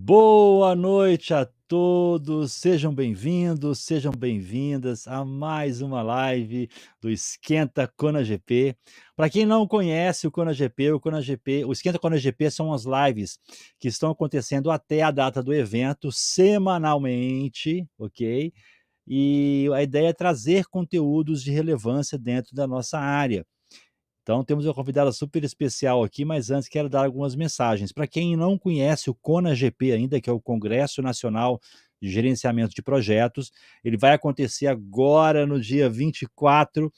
Boa noite a todos, sejam bem-vindos, sejam bem-vindas a mais uma live do Esquenta Kona GP. Para quem não conhece o Esquenta Kona GP são as lives que estão acontecendo até a data do evento, semanalmente, ok? E a ideia é trazer conteúdos de relevância dentro da nossa área. Então temos uma convidada super especial aqui, mas antes quero dar algumas mensagens. Para quem não conhece o CONAGP ainda, que é o Congresso Nacional de Gerenciamento de Projetos, ele vai acontecer agora no dia 24,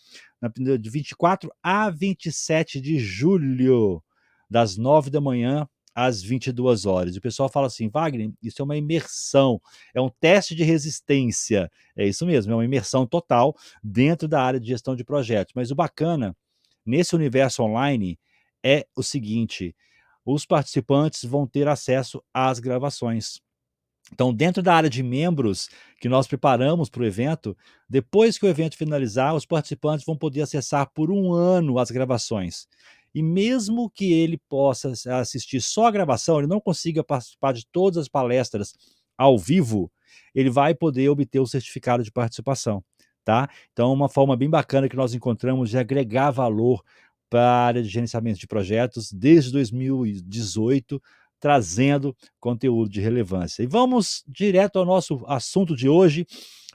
de 24 a 27 de julho, das 9 da manhã às 22 horas. O pessoal fala assim, Wagner, isso é uma imersão, é um teste de resistência. É isso mesmo, é uma imersão total dentro da área de gestão de projetos. Mas o bacana nesse universo online é o seguinte: os participantes vão ter acesso às gravações. Então, dentro da área de membros que nós preparamos para o evento, depois que o evento finalizar, os participantes vão poder acessar por um ano as gravações. E mesmo que ele possa assistir só a gravação, ele não consiga participar de todas as palestras ao vivo, ele vai poder obter o certificado de participação, tá? Então, uma forma bem bacana que nós encontramos de agregar valor para a área de gerenciamento de projetos desde 2018, trazendo conteúdo de relevância. E vamos direto ao nosso assunto de hoje.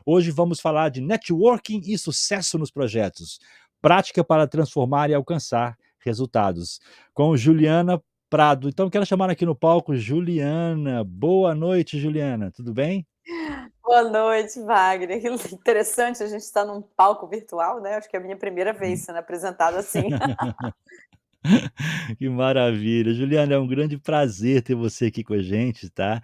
Hoje vamos falar de networking e sucesso nos projetos. Prática para transformar e alcançar resultados. Com Juliana Prado. Então, quero chamar aqui no palco Juliana. Boa noite, Juliana. Tudo bem? Boa noite, Wagner. Que interessante a gente estar num palco virtual, né? Acho que é a minha primeira vez sendo apresentada assim. Que maravilha. Juliana, é um grande prazer ter você aqui com a gente, tá?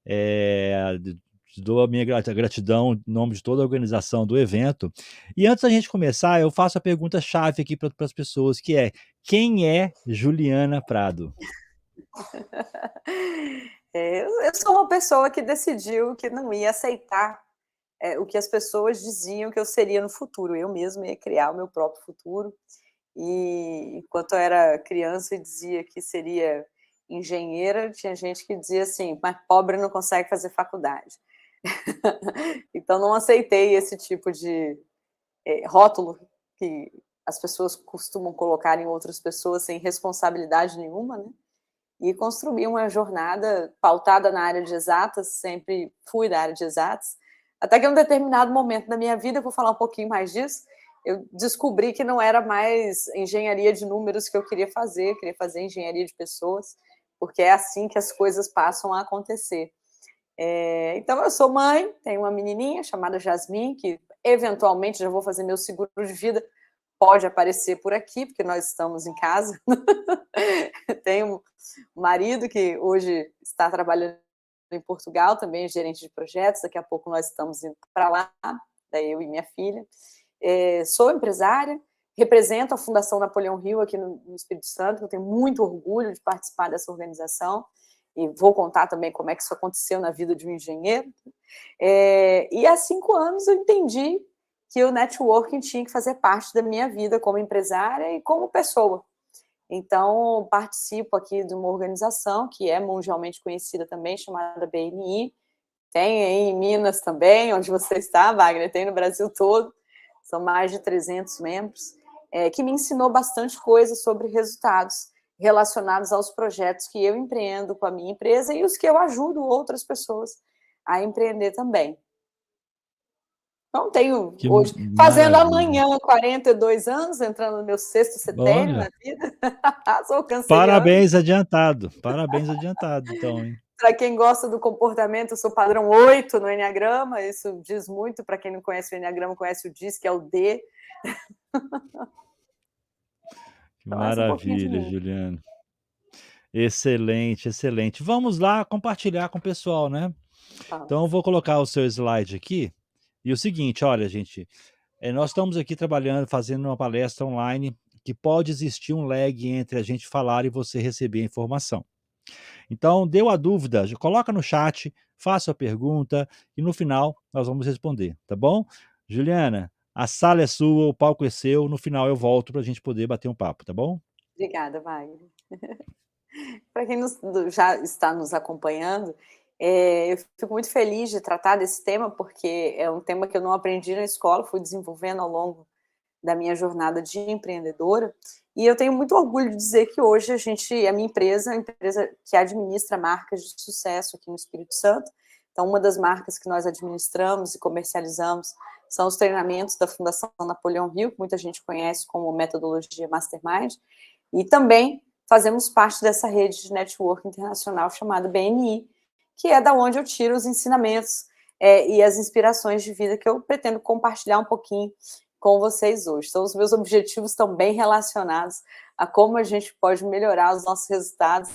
Te dou a minha gratidão em nome de toda a organização do evento. E antes da gente começar, eu faço a pergunta chave aqui para as pessoas, que é: quem é Juliana Prado? Eu sou uma pessoa que decidiu que não ia aceitar o que as pessoas diziam que eu seria no futuro. Eu mesma ia criar o meu próprio futuro. E enquanto eu era criança e dizia que seria engenheira, tinha gente que dizia assim, mas pobre não consegue fazer faculdade. Então não aceitei esse tipo de rótulo que as pessoas costumam colocar em outras pessoas sem responsabilidade nenhuma, né? E construí uma jornada pautada na área de exatas, sempre fui da área de exatas, até que em um determinado momento da minha vida, eu vou falar um pouquinho mais disso, eu descobri que não era mais engenharia de números que eu queria fazer engenharia de pessoas, porque é assim que as coisas passam a acontecer. Então, eu sou mãe, tenho uma menininha chamada Jasmine, que eventualmente já vou fazer meu seguro de vida, pode aparecer por aqui, porque nós estamos em casa. Tenho um marido que hoje está trabalhando em Portugal, também é gerente de projetos, daqui a pouco nós estamos indo para lá, daí eu e minha filha. Sou empresária, represento a Fundação Napoleão Hill aqui no Espírito Santo, eu tenho muito orgulho de participar dessa organização, e vou contar também como é que isso aconteceu na vida de um engenheiro. E há 5 anos eu entendi que o networking tinha que fazer parte da minha vida como empresária e como pessoa. Então, participo aqui de uma organização que é mundialmente conhecida também, chamada BNI. Tem aí em Minas também, onde você está, Wagner, tem no Brasil todo. São mais de 300 membros, que me ensinou bastante coisa sobre resultados relacionados aos projetos que eu empreendo com a minha empresa e os que eu ajudo outras pessoas a empreender também. Então, tenho Que hoje, fazendo maravilha. amanhã 42 anos, entrando no meu sexto setênio Olha, na vida. Sou canceriana. parabéns adiantado, então, hein? Para quem gosta do comportamento, eu sou padrão 8 no Enneagrama, isso diz muito. Para quem não conhece o Enneagrama, conhece o DISC, que é o D. Que Então, essa é um pouquinho de maravilha, mim. Juliana. Excelente, excelente. Vamos lá compartilhar com o pessoal, né? Então eu Vamos. vou colocar o seu slide aqui. E o seguinte, olha, gente, nós estamos aqui trabalhando, fazendo uma palestra online que pode existir um lag entre a gente falar e você receber a informação. Então, deu a dúvida, coloca no chat, faça a pergunta e no final nós vamos responder, tá bom? Juliana, a sala é sua, o palco é seu, no final eu volto para a gente poder bater um papo, tá bom? Obrigada, Wagner. Para quem já está nos acompanhando, Eu fico muito feliz de tratar desse tema, porque é um tema que eu não aprendi na escola, fui desenvolvendo ao longo da minha jornada de empreendedora, e eu tenho muito orgulho de dizer que hoje a minha empresa é uma empresa que administra marcas de sucesso aqui no Espírito Santo. Então, uma das marcas que nós administramos e comercializamos são os treinamentos da Fundação Napoleão Hill, que muita gente conhece como metodologia Mastermind, e também fazemos parte dessa rede de network internacional chamada BNI, que é da onde eu tiro os ensinamentos e as inspirações de vida que eu pretendo compartilhar um pouquinho com vocês hoje. Então, os meus objetivos estão bem relacionados a como a gente pode melhorar os nossos resultados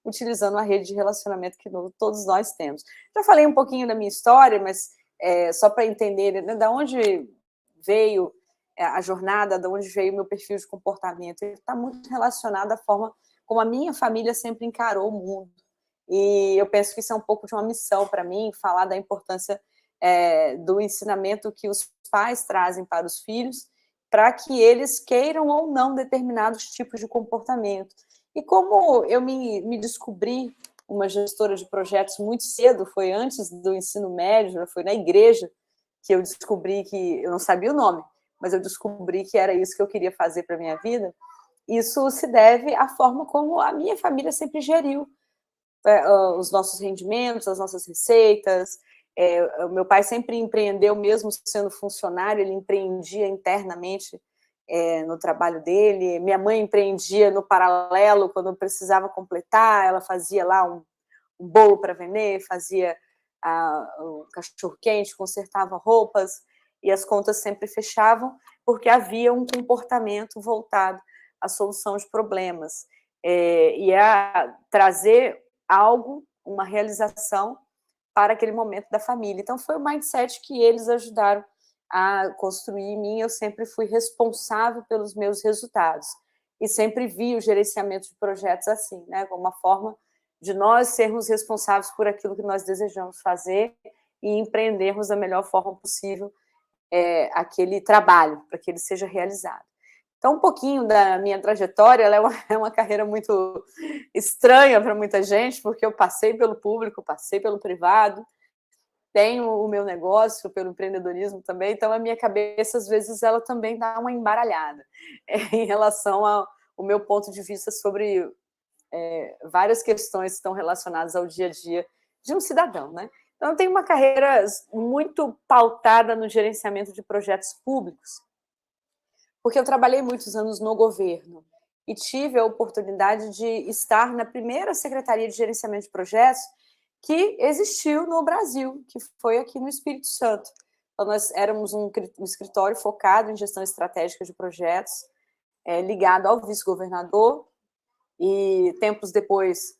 utilizando a rede de relacionamento que todos nós temos. Já falei um pouquinho da minha história, mas só para entender, né, da onde veio a jornada, de onde veio o meu perfil de comportamento. Ele está muito relacionado à forma como a minha família sempre encarou o mundo. E eu penso que isso é um pouco de uma missão para mim, falar da importância do ensinamento que os pais trazem para os filhos, para que eles queiram ou não determinados tipos de comportamento. E como eu me descobri uma gestora de projetos muito cedo, foi antes do ensino médio, foi na igreja que eu descobri que, eu não sabia o nome, mas eu descobri que era isso que eu queria fazer para a minha vida. Isso se deve à forma como a minha família sempre geriu os nossos rendimentos, as nossas receitas. O meu pai sempre empreendeu, mesmo sendo funcionário, ele empreendia internamente no trabalho dele. Minha mãe empreendia no paralelo, quando precisava completar, ela fazia lá um bolo para vender, fazia o cachorro-quente, consertava roupas, e as contas sempre fechavam, porque havia um comportamento voltado à solução de problemas, e a trazer algo, uma realização para aquele momento da família. Então, foi o mindset que eles ajudaram a construir em mim. Eu sempre fui responsável pelos meus resultados e sempre vi o gerenciamento de projetos assim, né, como uma forma de nós sermos responsáveis por aquilo que nós desejamos fazer e empreendermos da melhor forma possível aquele trabalho, para que ele seja realizado. Então, um pouquinho da minha trajetória, ela é uma carreira muito estranha para muita gente, porque eu passei pelo público, passei pelo privado, tenho o meu negócio pelo empreendedorismo também, então a minha cabeça, às vezes, ela também dá uma embaralhada em relação ao meu ponto de vista sobre várias questões que estão relacionadas ao dia a dia de um cidadão, né? Então, eu tenho uma carreira muito pautada no gerenciamento de projetos públicos, porque eu trabalhei muitos anos no governo e tive a oportunidade de estar na primeira Secretaria de Gerenciamento de Projetos que existiu no Brasil, que foi aqui no Espírito Santo. Então, nós éramos um escritório focado em gestão estratégica de projetos, ligado ao vice-governador, e tempos depois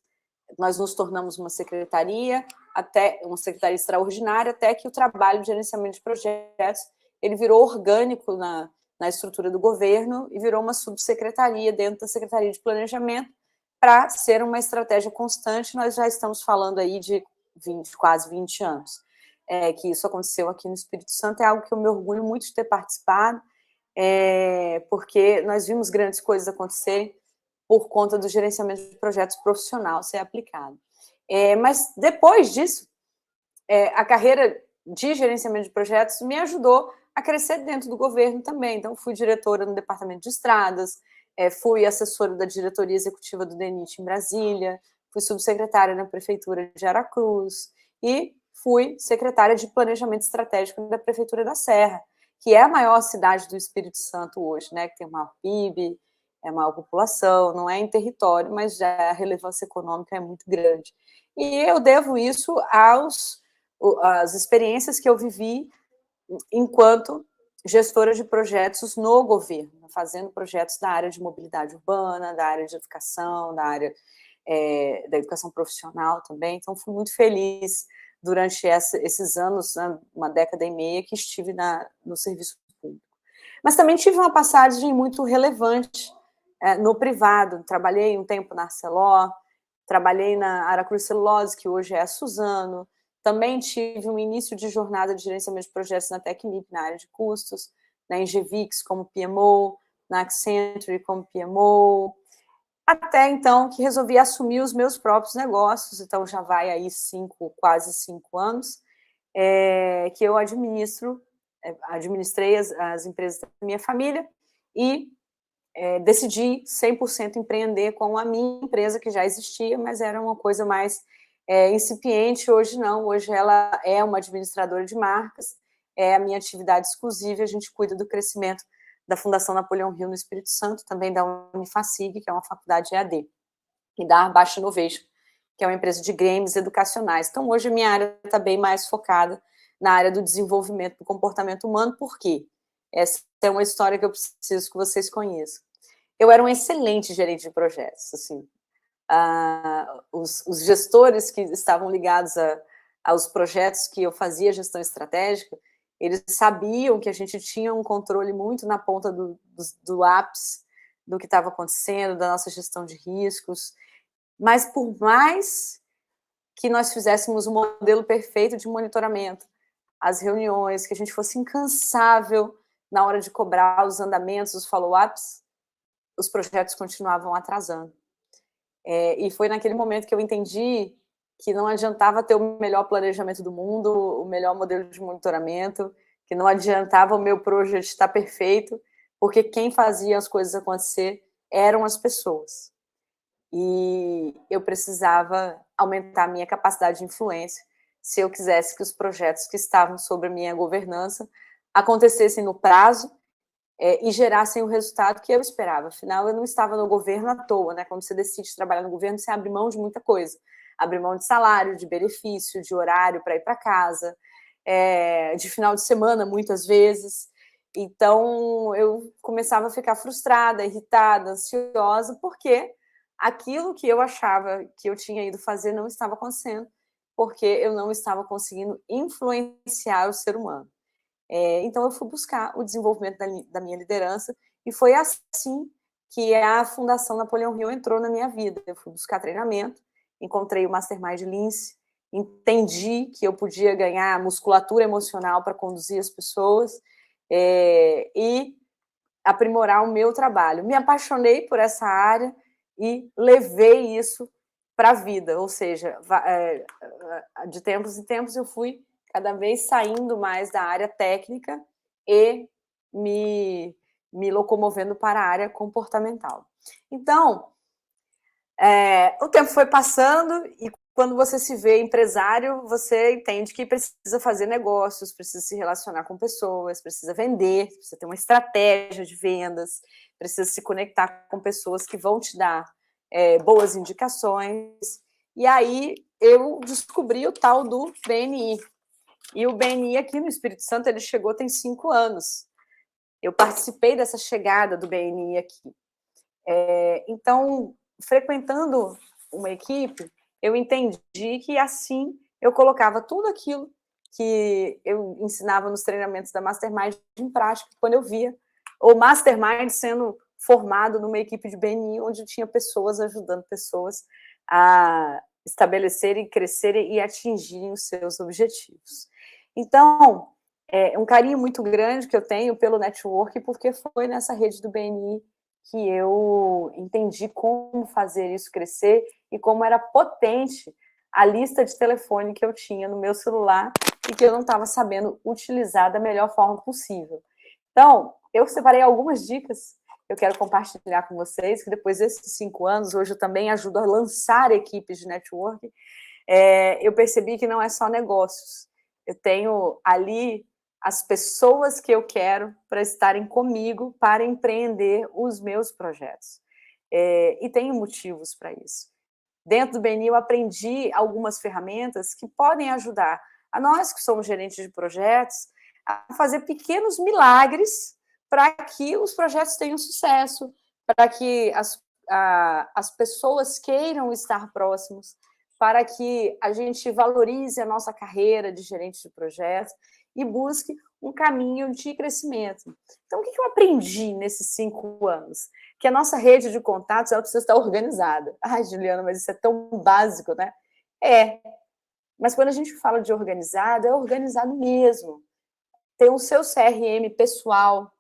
nós nos tornamos uma secretaria extraordinária, até que o trabalho de gerenciamento de projetos ele virou orgânico na estrutura do governo e virou uma subsecretaria dentro da Secretaria de Planejamento para ser uma estratégia constante. Nós já estamos falando aí de quase 20 anos que isso aconteceu aqui no Espírito Santo. É algo que eu me orgulho muito de ter participado, porque nós vimos grandes coisas acontecerem por conta do gerenciamento de projetos profissional ser aplicado. Mas depois disso, a carreira de gerenciamento de projetos me ajudou a crescer dentro do governo também. Então, fui diretora no Departamento de Estradas, fui assessora da diretoria executiva do DENIT em Brasília, fui subsecretária na Prefeitura de Aracruz e fui secretária de Planejamento Estratégico da Prefeitura da Serra, que é a maior cidade do Espírito Santo hoje, né, que tem o maior PIB, é maior população, não é em território, mas já a relevância econômica é muito grande. E eu devo isso às experiências que eu vivi enquanto gestora de projetos no governo, fazendo projetos da área de mobilidade urbana, da área de educação, da área da educação profissional também. Então, fui muito feliz durante esses anos, né, uma década e meia, que estive no serviço público. Mas também tive uma passagem muito relevante no privado. Trabalhei um tempo na Arcelor, trabalhei na Aracruz Celulose, que hoje é a Suzano. Também tive um início de jornada de gerenciamento de projetos na Tecnip, na área de custos, na Engevix como PMO, na Accenture como PMO. Até então que resolvi assumir os meus próprios negócios, então já vai aí quase 5 anos, que eu administrei as empresas da minha família e decidi 100% empreender com a minha empresa, que já existia, mas era uma coisa mais incipiente. Hoje não, hoje ela é uma administradora de marcas, é a minha atividade exclusiva, a gente cuida do crescimento da Fundação Napoleão Hill no Espírito Santo, também da Unifacig, que é uma faculdade EAD, e da Arbacho Innovation, que é uma empresa de games educacionais. Então, hoje a minha área está bem mais focada na área do desenvolvimento do comportamento humano. Por quê? Essa é uma história que eu preciso que vocês conheçam. Eu era um excelente gerente de projetos, assim. Os gestores que estavam ligados aos projetos que eu fazia gestão estratégica, eles sabiam que a gente tinha um controle muito na ponta do ápice do que estava acontecendo, da nossa gestão de riscos, mas por mais que nós fizéssemos um modelo perfeito de monitoramento, as reuniões, que a gente fosse incansável na hora de cobrar os andamentos, os follow-ups, os projetos continuavam atrasando. E foi naquele momento que eu entendi que não adiantava ter o melhor planejamento do mundo, o melhor modelo de monitoramento, que não adiantava o meu projeto estar perfeito, porque quem fazia as coisas acontecer eram as pessoas. E eu precisava aumentar a minha capacidade de influência se eu quisesse que os projetos que estavam sob a minha governança acontecessem no prazo e gerassem o resultado que eu esperava. Afinal, eu não estava no governo à toa, né? Quando você decide trabalhar no governo, você abre mão de muita coisa. Abre mão de salário, de benefício, de horário para ir para casa, de final de semana, muitas vezes. Então, eu começava a ficar frustrada, irritada, ansiosa, porque aquilo que eu achava que eu tinha ido fazer não estava acontecendo, porque eu não estava conseguindo influenciar o ser humano. Então, eu fui buscar o desenvolvimento da minha liderança, e foi assim que a Fundação Napoleão Hill entrou na minha vida. Eu fui buscar treinamento, encontrei o Mastermind Lince, entendi que eu podia ganhar musculatura emocional para conduzir as pessoas e aprimorar o meu trabalho. Me apaixonei por essa área e levei isso para a vida, ou seja, de tempos em tempos eu fui cada vez saindo mais da área técnica e me locomovendo para a área comportamental. Então, o tempo foi passando e quando você se vê empresário, você entende que precisa fazer negócios, precisa se relacionar com pessoas, precisa vender, precisa ter uma estratégia de vendas, precisa se conectar com pessoas que vão te dar boas indicações. E aí eu descobri o tal do BNI. E o BNI aqui no Espírito Santo, ele chegou tem 5 anos. Eu participei dessa chegada do BNI aqui. Então, frequentando uma equipe, eu entendi que assim eu colocava tudo aquilo que eu ensinava nos treinamentos da Mastermind em prática, quando eu via o Mastermind sendo formado numa equipe de BNI, onde tinha pessoas ajudando pessoas a estabelecerem, crescerem e atingirem os seus objetivos. Então, um carinho muito grande que eu tenho pelo network, porque foi nessa rede do BNI que eu entendi como fazer isso crescer e como era potente a lista de telefone que eu tinha no meu celular e que eu não estava sabendo utilizar da melhor forma possível. Então, eu separei algumas dicas que eu quero compartilhar com vocês, que depois desses 5 anos, hoje eu também ajudo a lançar equipes de network, eu percebi que não é só negócios. Eu tenho ali as pessoas que eu quero para estarem comigo para empreender os meus projetos. E tenho motivos para isso. Dentro do BNI eu aprendi algumas ferramentas que podem ajudar a nós que somos gerentes de projetos a fazer pequenos milagres para que os projetos tenham sucesso, para que as pessoas queiram estar próximos, para que a gente valorize a nossa carreira de gerente de projetos e busque um caminho de crescimento. Então, o que eu aprendi nesses 5 anos? Que a nossa rede de contatos ela precisa estar organizada. Ai, Juliana, mas isso é tão básico, né? Mas quando a gente fala de organizado, é organizado mesmo. Tem o seu CRM pessoal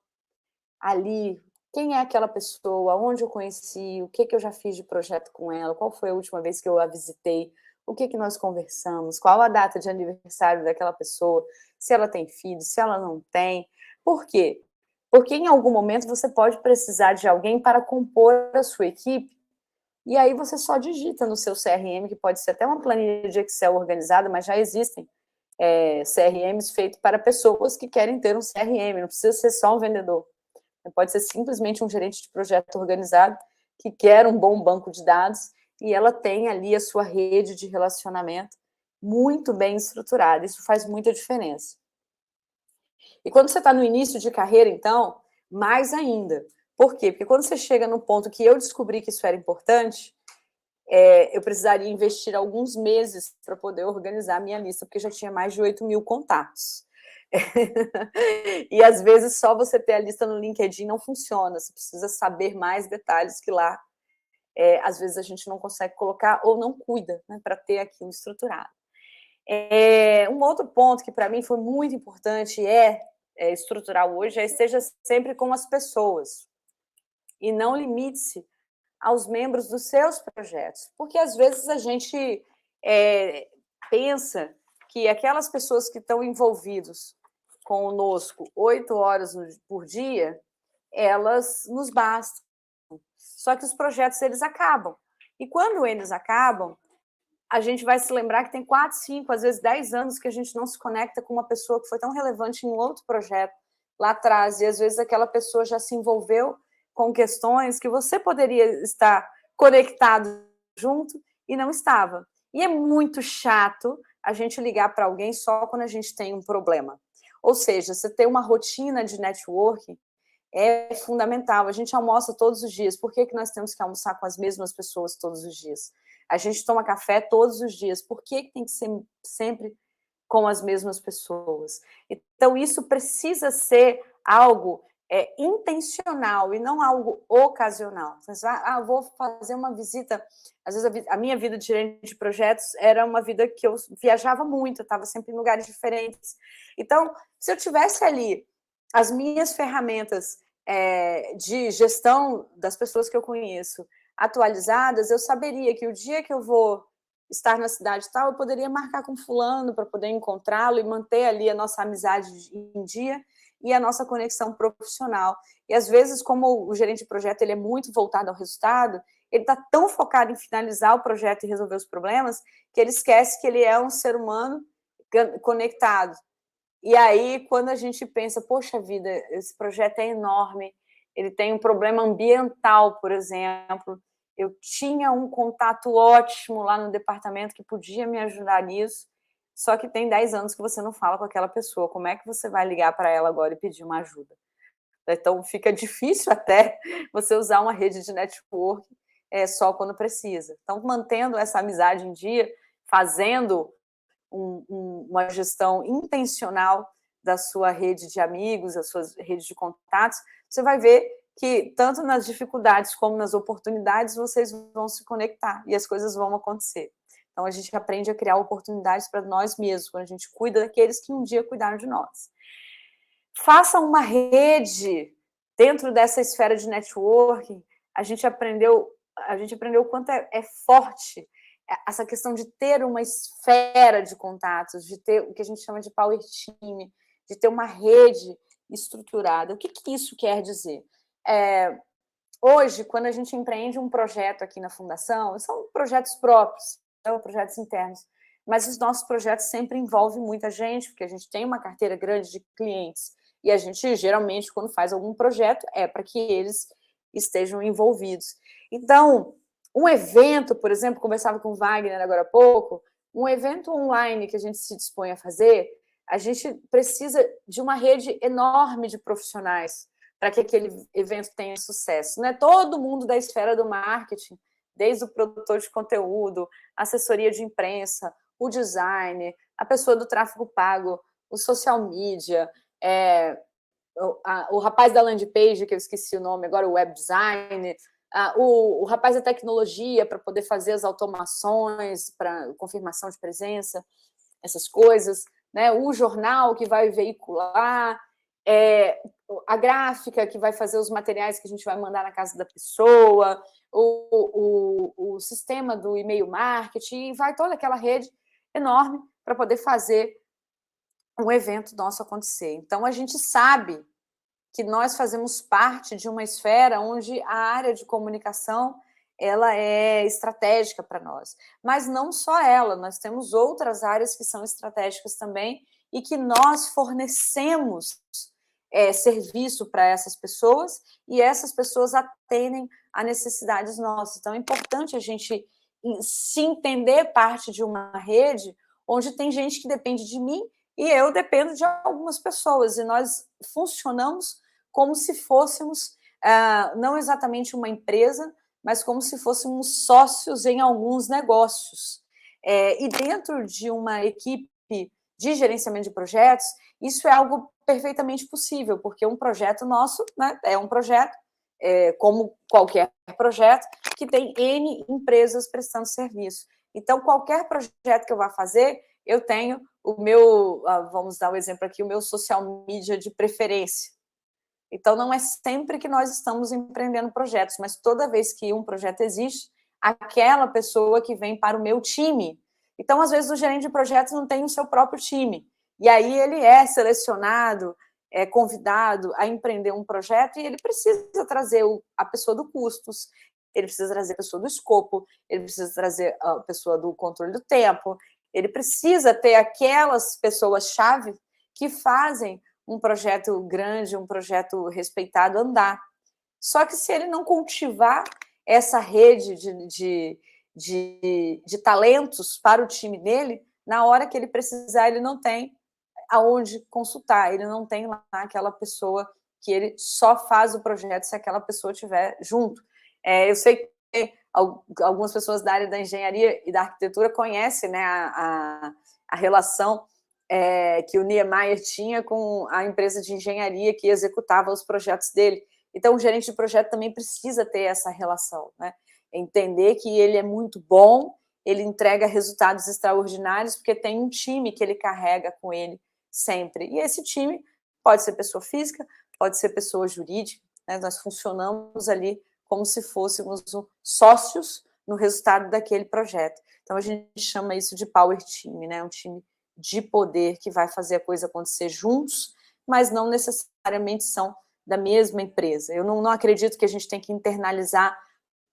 ali, quem é aquela pessoa, onde eu conheci, o que eu já fiz de projeto com ela, qual foi a última vez que eu a visitei, o que nós conversamos, qual a data de aniversário daquela pessoa, se ela tem filhos, se ela não tem. Por quê? Porque em algum momento você pode precisar de alguém para compor a sua equipe, e aí você só digita no seu CRM, que pode ser até uma planilha de Excel organizada, mas já existem CRMs feitos para pessoas que querem ter um CRM, não precisa ser só um vendedor. Pode ser simplesmente um gerente de projeto organizado que quer um bom banco de dados e ela tem ali a sua rede de relacionamento muito bem estruturada. Isso faz muita diferença. E quando você está no início de carreira, então, mais ainda. Por quê? Porque quando você chega no ponto que eu descobri que isso era importante, eu precisaria investir alguns meses para poder organizar a minha lista, porque já tinha mais de 8.000 contatos. E às vezes só você ter a lista no LinkedIn não funciona, você precisa saber mais detalhes que lá, às vezes a gente não consegue colocar ou não cuida, né, para ter aquilo estruturado. Um outro ponto que para mim foi muito importante estrutural hoje esteja sempre com as pessoas e não limite-se aos membros dos seus projetos, porque às vezes a gente pensa que aquelas pessoas que estão envolvidas conosco 8 horas por dia, elas nos bastam. Só que os projetos, eles acabam. E quando eles acabam, a gente vai se lembrar que tem 4, 5, às vezes 10 anos que a gente não se conecta com uma pessoa que foi tão relevante em outro projeto lá atrás, e às vezes aquela pessoa já se envolveu com questões que você poderia estar conectado junto e não estava. E é muito chato a gente ligar para alguém só quando a gente tem um problema. Ou seja, você ter uma rotina de networking é fundamental. A gente almoça todos os dias. Por que nós temos que almoçar com as mesmas pessoas todos os dias? A gente toma café todos os dias. Por que tem que ser sempre com as mesmas pessoas? Então, isso precisa ser algo intencional e não algo ocasional. Você vai, vou fazer uma visita. Às vezes, a minha vida de gerente de projetos era uma vida que eu viajava muito, eu estava sempre em lugares diferentes. Então, se eu tivesse ali as minhas ferramentas de gestão das pessoas que eu conheço atualizadas, eu saberia que o dia que eu vou estar na cidade tal, eu poderia marcar com fulano para poder encontrá-lo e manter ali a nossa amizade em dia e a nossa conexão profissional. E às vezes, como o gerente de projeto ele é muito voltado ao resultado, ele está tão focado em finalizar o projeto e resolver os problemas, que ele esquece que ele é um ser humano conectado. E aí, quando a gente pensa, poxa vida, esse projeto é enorme, ele tem um problema ambiental, por exemplo, eu tinha um contato ótimo lá no departamento que podia me ajudar nisso, só que tem 10 anos que você não fala com aquela pessoa, como é que você vai ligar para ela agora e pedir uma ajuda? Então, fica difícil até você usar uma rede de network só quando precisa. Então, mantendo essa amizade em dia, fazendo uma gestão intencional da sua rede de amigos, da sua rede de contatos, você vai ver que tanto nas dificuldades como nas oportunidades vocês vão se conectar e as coisas vão acontecer. Então, a gente aprende a criar oportunidades para nós mesmos, quando a gente cuida daqueles que um dia cuidaram de nós. Faça uma rede dentro dessa esfera de networking. A gente aprendeu o quanto é forte essa questão de ter uma esfera de contatos, de ter o que a gente chama de power team, de ter uma rede estruturada. O que isso quer dizer? Hoje, quando a gente empreende um projeto aqui na Fundação, são projetos próprios, são projetos internos, mas os nossos projetos sempre envolvem muita gente, porque a gente tem uma carteira grande de clientes, e a gente, geralmente, quando faz algum projeto, é para que eles estejam envolvidos. Então, um evento, por exemplo, conversava com o Wagner agora há pouco, um evento online que a gente se dispõe a fazer, a gente precisa de uma rede enorme de profissionais para que aquele evento tenha sucesso. Não é todo mundo da esfera do marketing, desde o produtor de conteúdo, assessoria de imprensa, o design, a pessoa do tráfego pago, o social media, o rapaz da landing page, que eu esqueci o nome agora, o web design, o rapaz da tecnologia para poder fazer as automações, para confirmação de presença, essas coisas, né? O jornal que vai veicular, a gráfica que vai fazer os materiais que a gente vai mandar na casa da pessoa, o sistema do e-mail marketing, vai toda aquela rede enorme para poder fazer um evento nosso acontecer. Então, a gente sabe que nós fazemos parte de uma esfera onde a área de comunicação ela é estratégica para nós. Mas não só ela, nós temos outras áreas que são estratégicas também e que nós fornecemos serviço para essas pessoas e essas pessoas atendem a necessidades nossas. Então, é importante a gente se entender parte de uma rede onde tem gente que depende de mim e eu dependo de algumas pessoas, e nós funcionamos como se fôssemos, não exatamente uma empresa, mas como se fôssemos sócios em alguns negócios. E dentro de uma equipe de gerenciamento de projetos, isso é algo perfeitamente possível, porque um projeto nosso, né, é um projeto, como qualquer projeto, que tem N empresas prestando serviço. Então, qualquer projeto que eu vá fazer, eu tenho o meu, vamos dar um exemplo aqui, o meu social media de preferência. Então, não é sempre que nós estamos empreendendo projetos, mas toda vez que um projeto existe, aquela pessoa que vem para o meu time. Então, às vezes, o gerente de projetos não tem o seu próprio time. E aí ele é selecionado, é convidado a empreender um projeto e ele precisa trazer a pessoa do custos, ele precisa trazer a pessoa do escopo, ele precisa trazer a pessoa do controle do tempo, ele precisa ter aquelas pessoas-chave que fazem um projeto grande, um projeto respeitado andar. Só que se ele não cultivar essa rede de talentos para o time dele, na hora que ele precisar, ele não tem aonde consultar, ele não tem lá aquela pessoa que ele só faz o projeto se aquela pessoa estiver junto. Eu sei que algumas pessoas da área da engenharia e da arquitetura conhecem, né, a relação que o Niemeyer tinha com a empresa de engenharia que executava os projetos dele. Então, o gerente de projeto também precisa ter essa relação, né? Entender que ele é muito bom, ele entrega resultados extraordinários, porque tem um time que ele carrega com ele sempre. E esse time pode ser pessoa física, pode ser pessoa jurídica, né? Nós funcionamos ali como se fôssemos sócios no resultado daquele projeto. Então, a gente chama isso de power team, né? Um time de poder que vai fazer a coisa acontecer juntos, mas não necessariamente são da mesma empresa. Eu não acredito que a gente tem que internalizar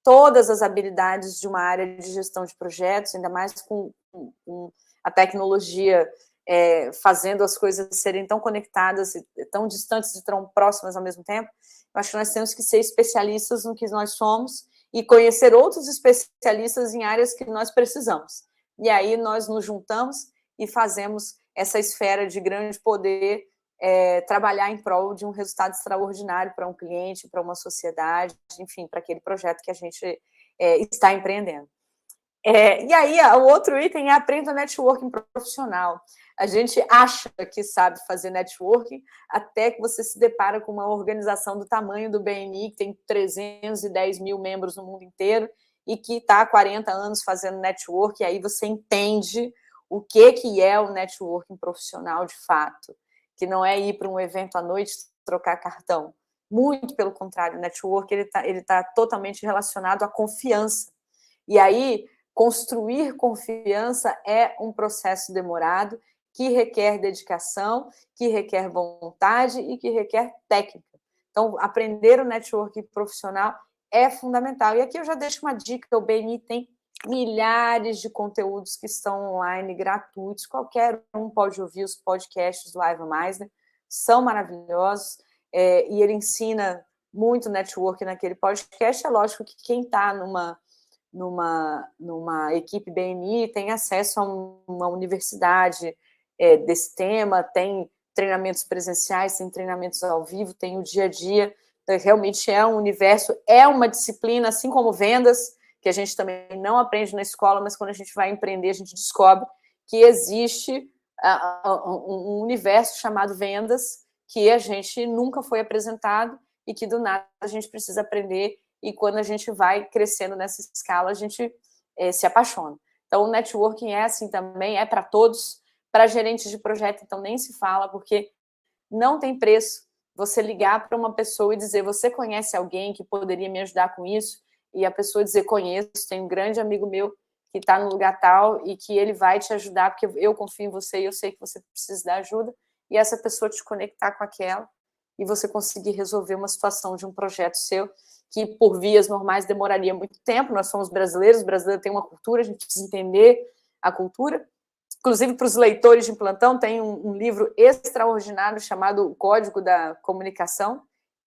todas as habilidades de uma área de gestão de projetos, ainda mais com a tecnologia fazendo as coisas serem tão conectadas, tão distantes e tão próximas ao mesmo tempo. Eu acho que nós temos que ser especialistas no que nós somos e conhecer outros especialistas em áreas que nós precisamos. E aí nós nos juntamos e fazemos essa esfera de grande poder trabalhar em prol de um resultado extraordinário para um cliente, para uma sociedade, enfim, para aquele projeto que a gente está empreendendo. E aí, o outro item é aprenda networking profissional. A gente acha que sabe fazer networking até que você se depara com uma organização do tamanho do BNI, que tem 310 mil membros no mundo inteiro e que está há 40 anos fazendo networking, e aí você entende o que é o networking profissional de fato, que não é ir para um evento à noite trocar cartão. Muito pelo contrário, o networking ele tá totalmente relacionado à confiança. E aí, construir confiança é um processo demorado, que requer dedicação, que requer vontade e que requer técnica. Então, aprender o networking profissional é fundamental. E aqui eu já deixo uma dica, o BNI tem milhares de conteúdos que estão online, gratuitos, qualquer um pode ouvir os podcasts do Ivan Misner, são maravilhosos, e ele ensina muito networking naquele podcast. É lógico que quem está numa equipe BNI tem acesso a uma universidade desse tema, tem treinamentos presenciais, tem treinamentos ao vivo, tem o dia a dia, então, realmente é um universo, é uma disciplina, assim como vendas, que a gente também não aprende na escola, mas quando a gente vai empreender, a gente descobre que existe um universo chamado vendas, que a gente nunca foi apresentado e que do nada a gente precisa aprender, e quando a gente vai crescendo nessa escala, a gente se apaixona. Então, o networking é assim também, é para todos, para gerentes de projeto, então nem se fala, porque não tem preço você ligar para uma pessoa e dizer, você conhece alguém que poderia me ajudar com isso? E a pessoa dizer, conheço, tem um grande amigo meu que está no lugar tal e que ele vai te ajudar, porque eu confio em você e eu sei que você precisa da ajuda, e essa pessoa te conectar com aquela, e você conseguir resolver uma situação de um projeto seu, que por vias normais demoraria muito tempo. Nós somos brasileiros, o brasileiro tem uma cultura, a gente precisa entender a cultura. Inclusive, para os leitores de plantão, tem um livro extraordinário chamado O Código da Comunicação,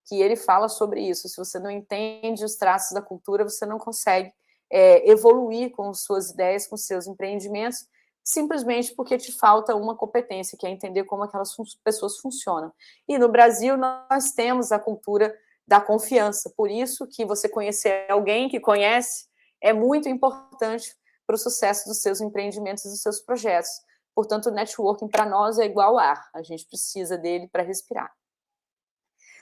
que ele fala sobre isso. Se você não entende os traços da cultura, você não consegue evoluir com suas ideias, com seus empreendimentos, simplesmente porque te falta uma competência, que é entender como aquelas pessoas funcionam. E no Brasil, nós temos a cultura da confiança. Por isso que você conhecer alguém que conhece é muito importante para o sucesso dos seus empreendimentos e dos seus projetos. Portanto, o networking para nós é igual ar, a gente precisa dele para respirar.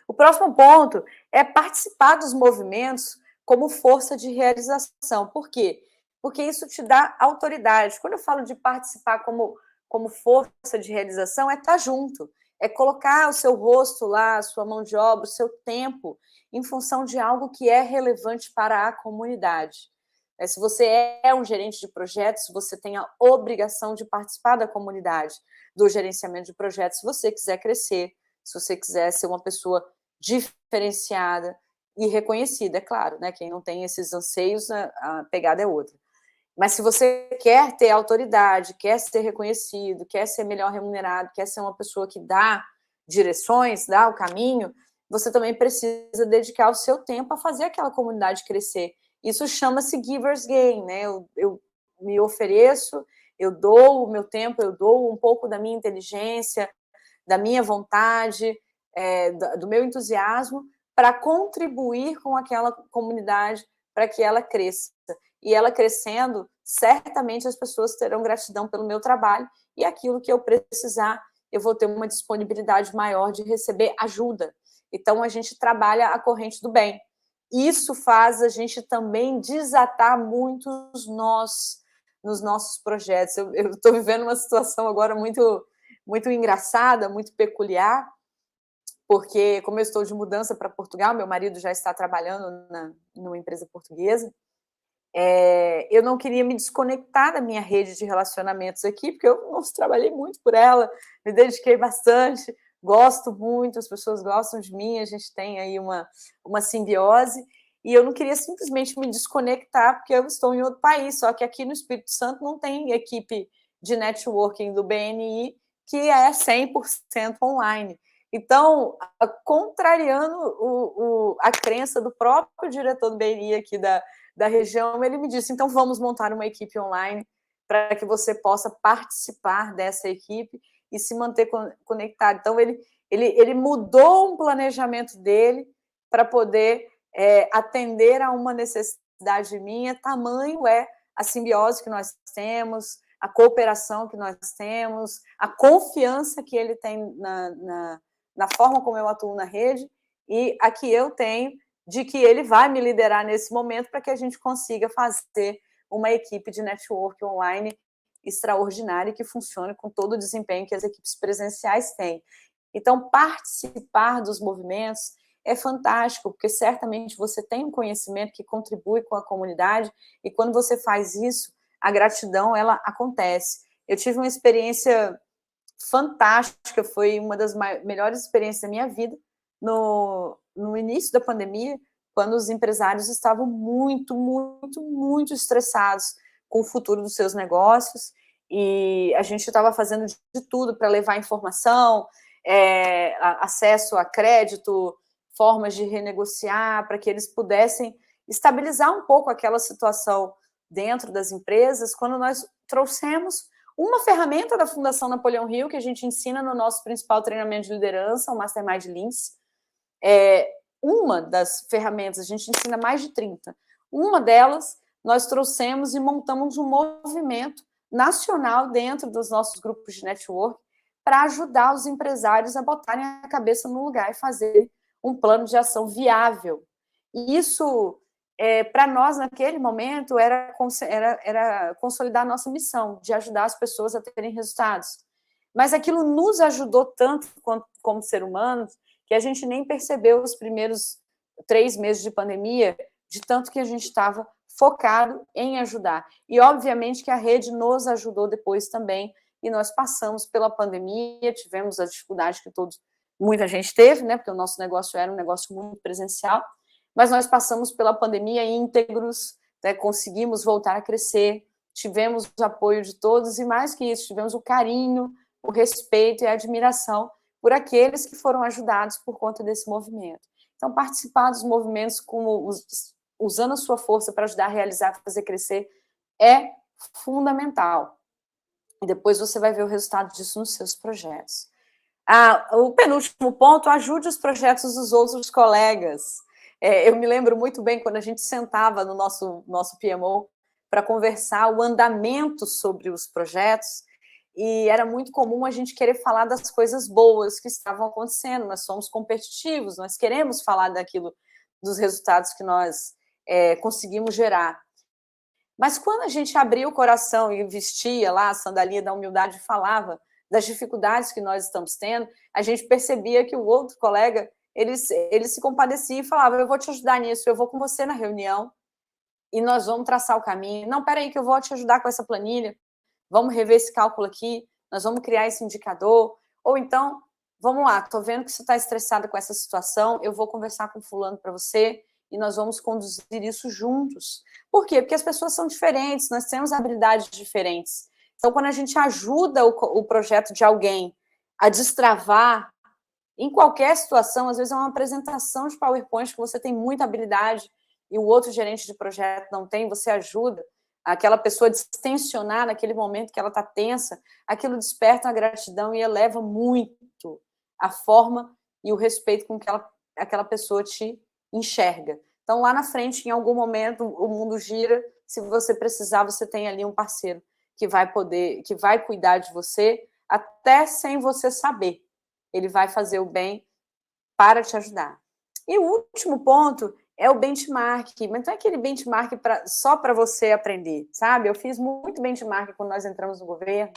O próximo ponto é participar dos movimentos como força de realização. Por quê? Porque isso te dá autoridade. Quando eu falo de participar como força de realização, é estar junto, é colocar o seu rosto lá, a sua mão de obra, o seu tempo, em função de algo que é relevante para a comunidade. Se você é um gerente de projetos, você tem a obrigação de participar da comunidade, do gerenciamento de projetos, se você quiser crescer, se você quiser ser uma pessoa diferenciada e reconhecida, é claro, né? Quem não tem esses anseios, a pegada é outra. Mas se você quer ter autoridade, quer ser reconhecido, quer ser melhor remunerado, quer ser uma pessoa que dá direções, dá o caminho, você também precisa dedicar o seu tempo a fazer aquela comunidade crescer. Isso chama-se giver's gain, né? Eu me ofereço, eu dou o meu tempo, eu dou um pouco da minha inteligência, da minha vontade, do meu entusiasmo, para contribuir com aquela comunidade, para que ela cresça. E ela crescendo, certamente as pessoas terão gratidão pelo meu trabalho, e aquilo que eu precisar, eu vou ter uma disponibilidade maior de receber ajuda. Então, a gente trabalha a corrente do bem. Isso faz a gente também desatar muitos nós nos nossos projetos. Eu estou vivendo uma situação agora muito engraçada, muito peculiar, porque como eu estou de mudança para Portugal, meu marido já está trabalhando numa empresa portuguesa, eu não queria me desconectar da minha rede de relacionamentos aqui, porque eu trabalhei muito por ela, me dediquei bastante, gosto muito, as pessoas gostam de mim, a gente tem aí uma simbiose, e eu não queria simplesmente me desconectar, porque eu estou em outro país, só que aqui no Espírito Santo não tem equipe de networking do BNI que é 100% online. Então, contrariando a crença do próprio diretor do BNI aqui da região, ele me disse, então vamos montar uma equipe online para que você possa participar dessa equipe e se manter conectado. Então, ele mudou um planejamento dele para poder atender a uma necessidade minha, tamanho é a simbiose que nós temos, a cooperação que nós temos, a confiança que ele tem na forma como eu atuo na rede e a que eu tenho de que ele vai me liderar nesse momento para que a gente consiga fazer uma equipe de network online extraordinária que funcione com todo o desempenho que as equipes presenciais têm. Então, participar dos movimentos é fantástico, porque certamente você tem um conhecimento que contribui com a comunidade e quando você faz isso, a gratidão, ela acontece. Eu tive uma experiência fantástica, foi uma das melhores experiências da minha vida, no início da pandemia, quando os empresários estavam muito estressados com o futuro dos seus negócios, e a gente estava fazendo de tudo para levar informação, acesso a crédito, formas de renegociar, para que eles pudessem estabilizar um pouco aquela situação dentro das empresas, quando nós trouxemos uma ferramenta da Fundação Napoleão Hill, que a gente ensina no nosso principal treinamento de liderança, o Mastermind Links. Uma das ferramentas, a gente ensina mais de 30. Uma delas, nós trouxemos e montamos um movimento nacional dentro dos nossos grupos de network para ajudar os empresários a botarem a cabeça no lugar e fazer um plano de ação viável. E isso, para nós, naquele momento, era consolidar a nossa missão, de ajudar as pessoas a terem resultados. Mas aquilo nos ajudou tanto como ser humanos, que que a gente nem percebeu os primeiros 3 meses de pandemia, de tanto que a gente estava focado em ajudar. E, obviamente, que a rede nos ajudou depois também, e nós passamos pela pandemia, tivemos a dificuldade que muita gente teve, né, porque o nosso negócio era um negócio muito presencial, mas nós passamos pela pandemia íntegros, né, conseguimos voltar a crescer, tivemos o apoio de todos, e mais que isso, tivemos o carinho, o respeito e a admiração por aqueles que foram ajudados por conta desse movimento. Então, participar dos movimentos usando a sua força para ajudar a realizar, fazer crescer, é fundamental. E depois você vai ver o resultado disso nos seus projetos. O penúltimo ponto, ajude os projetos dos outros colegas. Eu me lembro muito bem quando a gente sentava no nosso PMO para conversar o andamento sobre os projetos, e era muito comum a gente querer falar das coisas boas que estavam acontecendo. Nós somos competitivos, nós queremos falar daquilo, dos resultados que nós conseguimos gerar. Mas quando a gente abria o coração e vestia lá a sandalinha da humildade e falava das dificuldades que nós estamos tendo, a gente percebia que o outro colega, ele se compadecia e falava: eu vou te ajudar nisso, eu vou com você na reunião e nós vamos traçar o caminho. Não, peraí, que eu vou te ajudar com essa planilha, vamos rever esse cálculo aqui, nós vamos criar esse indicador. Ou então, vamos lá, estou vendo que você está estressado com essa situação, eu vou conversar com fulano para você e nós vamos conduzir isso juntos. Por quê? Porque as pessoas são diferentes, nós temos habilidades diferentes. Então, quando a gente ajuda o projeto de alguém a destravar, em qualquer situação, às vezes é uma apresentação de PowerPoint que você tem muita habilidade e o outro gerente de projeto não tem, você ajuda aquela pessoa a distensionar naquele momento que ela está tensa, aquilo desperta a gratidão e eleva muito a forma e o respeito com que aquela pessoa te enxerga. Então, lá na frente, em algum momento, o mundo gira, se você precisar, você tem ali um parceiro que vai cuidar de você, até sem você saber. Ele vai fazer o bem para te ajudar. E o último ponto é o benchmark, mas não é aquele benchmark só para você aprender, sabe? Eu fiz muito benchmark quando nós entramos no governo,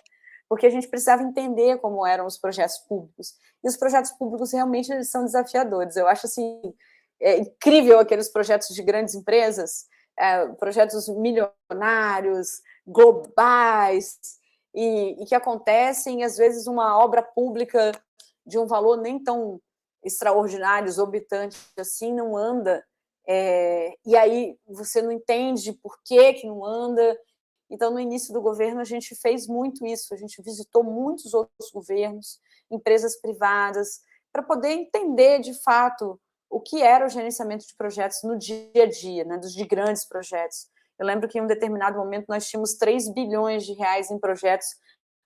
porque a gente precisava entender como eram os projetos públicos. E os projetos públicos realmente eles são desafiadores. Eu acho assim, incrível aqueles projetos de grandes empresas, projetos milionários, globais, e que acontecem, às vezes, uma obra pública de um valor nem tão extraordinário, exorbitante assim, não anda. E aí você não entende por que não anda. Então, no início do governo, a gente fez muito isso, a gente visitou muitos outros governos, empresas privadas, para poder entender, de fato, o que era o gerenciamento de projetos no dia a dia, né, de grandes projetos. Eu lembro que em um determinado momento nós tínhamos 3 bilhões de reais em projetos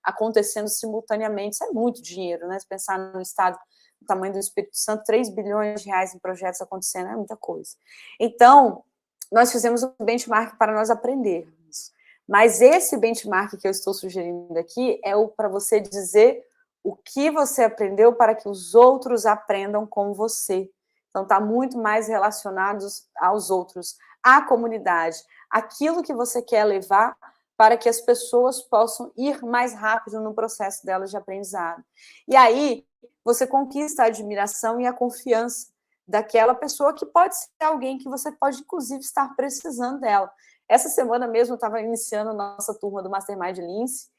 acontecendo simultaneamente. Isso é muito dinheiro, né? Se pensar no estado do tamanho do Espírito Santo, 3 bilhões de reais em projetos acontecendo é muita coisa. Então, nós fizemos um benchmark para nós aprendermos. Mas esse benchmark que eu estou sugerindo aqui é para você dizer o que você aprendeu para que os outros aprendam com você. Então, está muito mais relacionado aos outros, à comunidade, aquilo que você quer levar para que as pessoas possam ir mais rápido no processo delas de aprendizado. E aí, você conquista a admiração e a confiança daquela pessoa que pode ser alguém que você pode, inclusive, estar precisando dela. Essa semana mesmo eu estava iniciando a nossa turma do Mastermind Lince,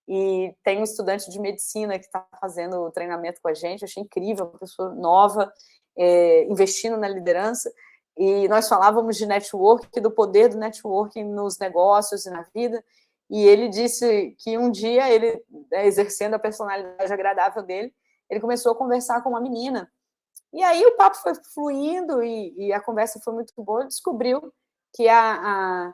e tem um estudante de medicina que está fazendo o treinamento com a gente, eu achei incrível, uma pessoa nova, investindo na liderança, e nós falávamos de network, do poder do networking nos negócios e na vida, e ele disse que um dia ele, exercendo a personalidade agradável dele, ele começou a conversar com uma menina, e aí o papo foi fluindo e a conversa foi muito boa, ele descobriu que a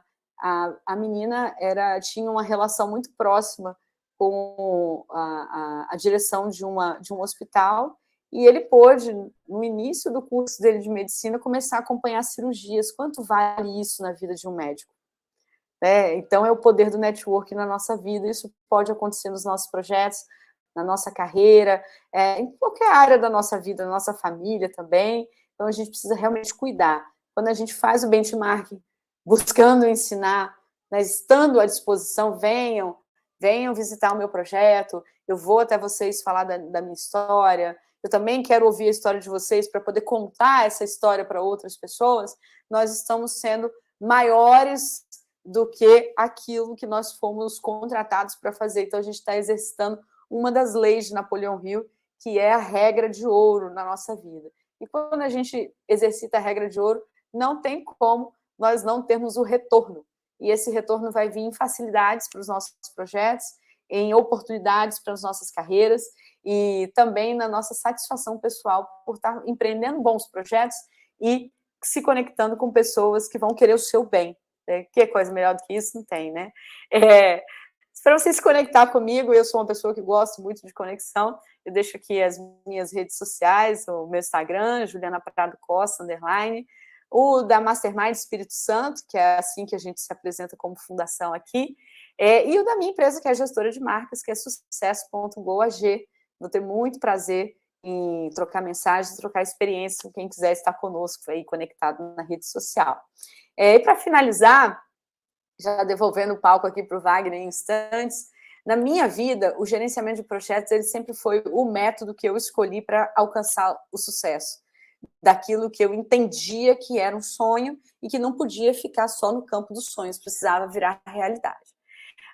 menina tinha uma relação muito próxima com a direção de um hospital, e ele pôde, no início do curso dele de medicina, começar a acompanhar cirurgias. Quanto vale isso na vida de um médico? Então, é o poder do network na nossa vida, isso pode acontecer nos nossos projetos, na nossa carreira, em qualquer área da nossa vida, na nossa família também. Então, a gente precisa realmente cuidar. Quando a gente faz o benchmark, buscando ensinar, né, estando à disposição, venham visitar o meu projeto, eu vou até vocês falar da minha história, eu também quero ouvir a história de vocês para poder contar essa história para outras pessoas, nós estamos sendo maiores do que aquilo que nós fomos contratados para fazer. Então, a gente está exercitando uma das leis de Napoleão Hill, que é a regra de ouro na nossa vida. E quando a gente exercita a regra de ouro, não tem como nós não termos o retorno. E esse retorno vai vir em facilidades para os nossos projetos, em oportunidades para as nossas carreiras e também na nossa satisfação pessoal por estar empreendendo bons projetos e se conectando com pessoas que vão querer o seu bem. Que coisa melhor do que isso? Não tem, né? Para você se conectar comigo, eu sou uma pessoa que gosto muito de conexão, eu deixo aqui as minhas redes sociais, o meu Instagram, Juliana Prado Costa, _, o da Mastermind Espírito Santo, que é assim que a gente se apresenta como fundação aqui, e o da minha empresa, que é a gestora de marcas, que é sucesso.goag. Vou ter muito prazer em trocar mensagens, trocar experiências com quem quiser estar conosco aí conectado na rede social. E para finalizar, já devolvendo o palco aqui para o Wagner em instantes, na minha vida, o gerenciamento de projetos ele sempre foi o método que eu escolhi para alcançar o sucesso, daquilo que eu entendia que era um sonho e que não podia ficar só no campo dos sonhos, precisava virar realidade.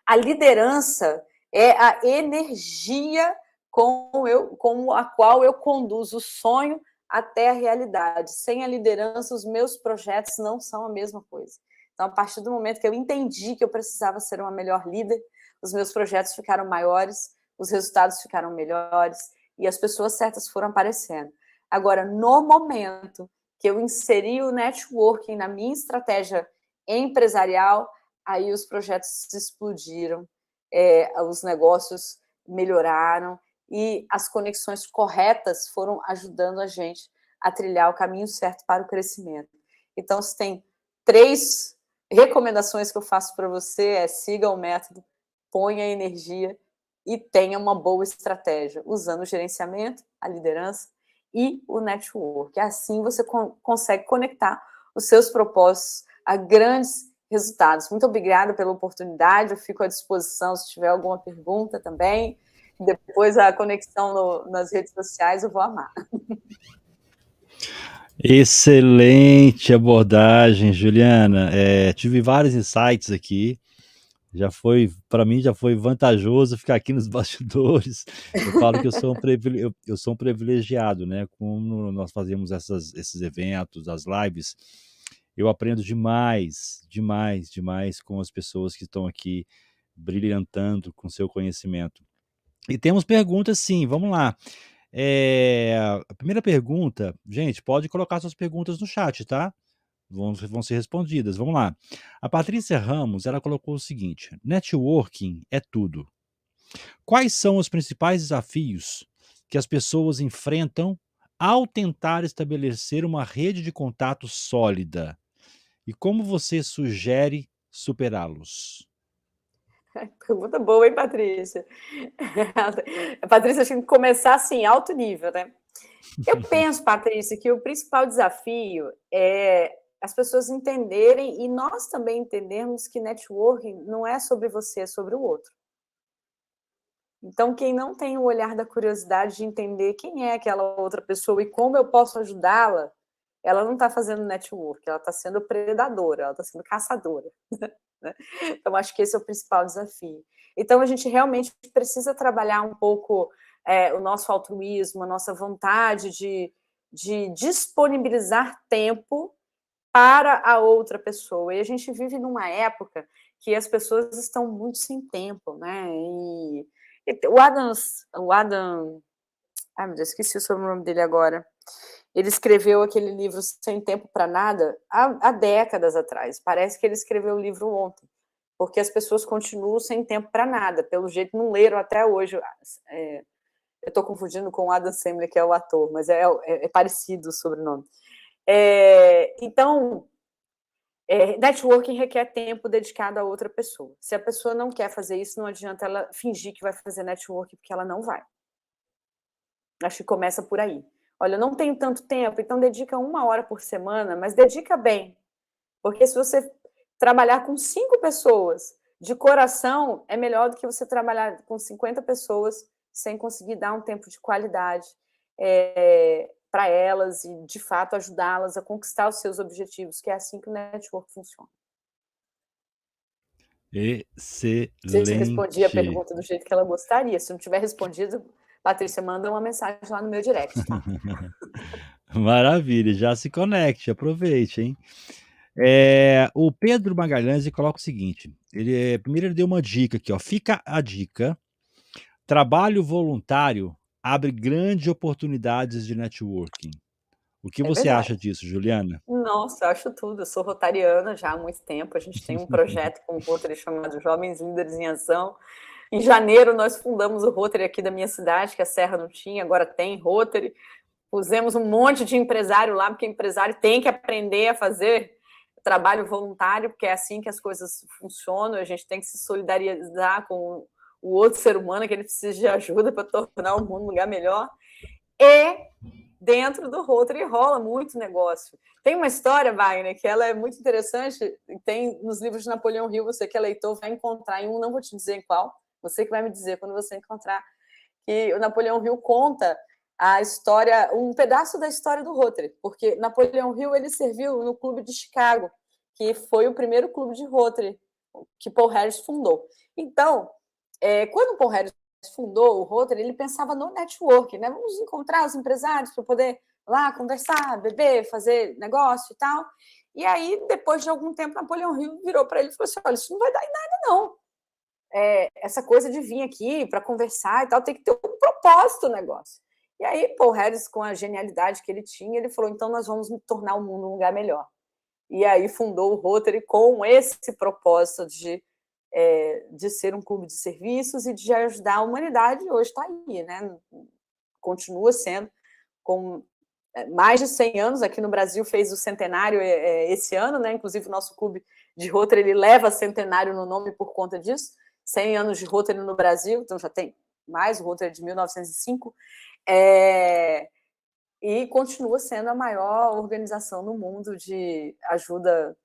A liderança é a energia com a qual eu conduzo o sonho até a realidade. Sem a liderança, os meus projetos não são a mesma coisa. Então, a partir do momento que eu entendi que eu precisava ser uma melhor líder, os meus projetos ficaram maiores, os resultados ficaram melhores e as pessoas certas foram aparecendo. Agora, no momento que eu inseri o networking na minha estratégia empresarial, aí os projetos explodiram, os negócios melhoraram e as conexões corretas foram ajudando a gente a trilhar o caminho certo para o crescimento. Então, se tem 3 recomendações que eu faço para você, siga o método, ponha energia e tenha uma boa estratégia, usando o gerenciamento, a liderança e o network. Assim você consegue conectar os seus propósitos a grandes resultados. Muito obrigada pela oportunidade, eu fico à disposição se tiver alguma pergunta também. Depois a conexão nas redes sociais eu vou amar. Excelente abordagem, Juliana. Tive vários insights aqui. Para mim já foi vantajoso ficar aqui nos bastidores. Eu falo que eu sou um privilegiado, né? Como nós fazemos esses eventos, as lives, eu aprendo demais, demais, demais com as pessoas que estão aqui brilhantando com seu conhecimento. E temos perguntas sim, vamos lá. A primeira pergunta, gente, pode colocar suas perguntas no chat, tá? Vão ser respondidas, vamos lá. A Patrícia Ramos, ela colocou o seguinte: networking é tudo. Quais são os principais desafios que as pessoas enfrentam ao tentar estabelecer uma rede de contato sólida? E como você sugere superá-los? Pergunta boa, hein, Patrícia? A Patrícia acho que tem que começar assim, alto nível, né? Eu penso, Patrícia, que o principal desafio é as pessoas entenderem e nós também entendermos que networking não é sobre você, é sobre o outro. Então, quem não tem o olhar da curiosidade de entender quem é aquela outra pessoa e como eu posso ajudá-la, ela não está fazendo network, ela está sendo predadora, ela está sendo caçadora. Né? Então, acho que esse é o principal desafio. Então, a gente realmente precisa trabalhar um pouco o nosso altruísmo, a nossa vontade de disponibilizar tempo para a outra pessoa. E a gente vive numa época que as pessoas estão muito sem tempo, né? E o Adam, ai meu Deus, esqueci o sobrenome dele agora. Ele escreveu aquele livro Sem Tempo para Nada há décadas atrás. Parece que ele escreveu o livro ontem, porque as pessoas continuam sem tempo para nada. Pelo jeito, não leram até hoje. Eu estou confundindo com o Adam Sandler, que é o ator, mas é parecido o sobrenome. Então, networking requer tempo dedicado a outra pessoa. Se a pessoa não quer fazer isso, não adianta ela fingir que vai fazer networking, porque ela não vai. Acho que começa por aí. Olha, eu não tenho tanto tempo, então dedica 1 hora por semana, mas dedica bem. Porque se você trabalhar com 5 pessoas de coração, é melhor do que você trabalhar com 50 pessoas sem conseguir dar um tempo de qualidade. para elas e, de fato, ajudá-las a conquistar os seus objetivos, que é assim que o network funciona. Não sei se eu respondi a Excelente. pergunta do jeito que ela gostaria. Se não tiver respondido, Patrícia, manda uma mensagem lá no meu direct, tá? Maravilha, já se conecte, aproveite, hein. O Pedro Magalhães ele coloca o seguinte, primeiro ele deu uma dica aqui, ó, fica a dica, trabalho voluntário abre grandes oportunidades de networking. O que É você verdade. acha disso, Juliana? Nossa, eu acho tudo. Eu sou rotariana já há muito tempo. A gente tem um projeto com o Rotary chamado Jovens Líderes em Ação. Em janeiro, nós fundamos o Rotary aqui da minha cidade, que a Serra não tinha, agora tem Rotary. Pusemos um monte de empresário lá, porque empresário tem que aprender a fazer trabalho voluntário, porque é assim que as coisas funcionam. A gente tem que se solidarizar com o outro ser humano, que ele precisa de ajuda para tornar o mundo um lugar melhor. E dentro do Rotary rola muito negócio. Tem uma história, Wagner, que ela é muito interessante, tem nos livros de Napoleão Hill, você que é leitor vai encontrar em um, não vou te dizer em qual, você que vai me dizer quando você encontrar, que o Napoleão Hill conta a história, um pedaço da história do Rotary, porque Napoleão Hill ele serviu no clube de Chicago, que foi o primeiro clube de Rotary que Paul Harris fundou. Então, quando o Paul Harris fundou o Rotary, ele pensava no network, né? Vamos encontrar os empresários para poder lá conversar, beber, fazer negócio e tal. E aí, depois de algum tempo, Napoleão Hill virou para ele e falou assim: olha, isso não vai dar em nada, não. Essa coisa de vir aqui para conversar e tal, tem que ter um propósito o negócio. E aí, Paul Harris, com a genialidade que ele tinha, ele falou: então nós vamos tornar o mundo um lugar melhor. E aí fundou o Rotary com esse propósito de ser um clube de serviços e de ajudar a humanidade. Hoje está aí, né? Continua sendo, com mais de 100 anos, aqui no Brasil fez o centenário esse ano, né? Inclusive o nosso clube de Rotary, ele leva centenário no nome por conta disso, 100 anos de Rotary no Brasil, então já tem mais, o Rotary de 1905, e continua sendo a maior organização no mundo de ajuda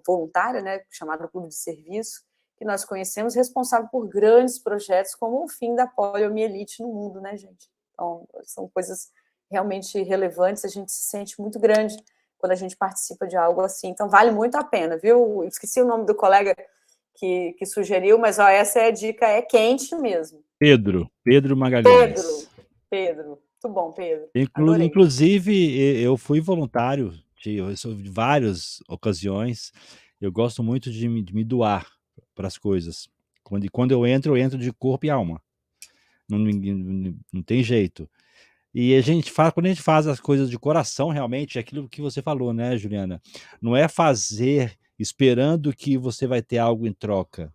voluntária, né, chamado Clube de Serviço, que nós conhecemos, responsável por grandes projetos como o fim da poliomielite no mundo, né, gente? Então, são coisas realmente relevantes, a gente se sente muito grande quando a gente participa de algo assim. Então, vale muito a pena, viu? Esqueci o nome do colega que sugeriu, mas ó, essa é a dica, é quente mesmo. Pedro Pedro, Magalhães. Pedro, muito bom, Pedro, adorei. Inclusive, eu fui voluntário de várias ocasiões. Eu gosto muito de me doar para as coisas. Quando eu entro de corpo e alma. Não tem jeito. E quando a gente faz as coisas de coração, realmente, é aquilo que você falou, né, Juliana? Não é fazer esperando que você vai ter algo em troca.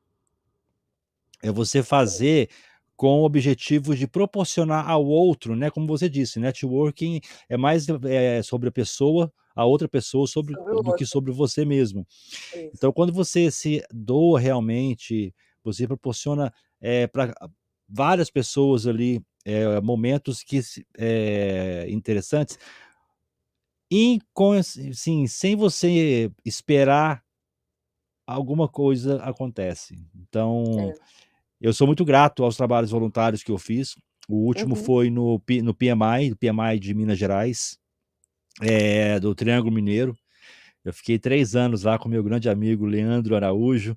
É você fazer com o objetivo de proporcionar ao outro, né, como você disse, networking é mais sobre a pessoa, a outra pessoa Sobre o do que outro. sobre você mesmo. Isso. Então, quando você se doa realmente, você proporciona para várias pessoas ali momentos interessantes, sim, sem você esperar, alguma coisa acontece. Então, É. eu sou muito grato aos trabalhos voluntários que eu fiz. O último Uhum. foi no PMI de Minas Gerais, do Triângulo Mineiro. Eu fiquei 3 anos lá com meu grande amigo Leandro Araújo,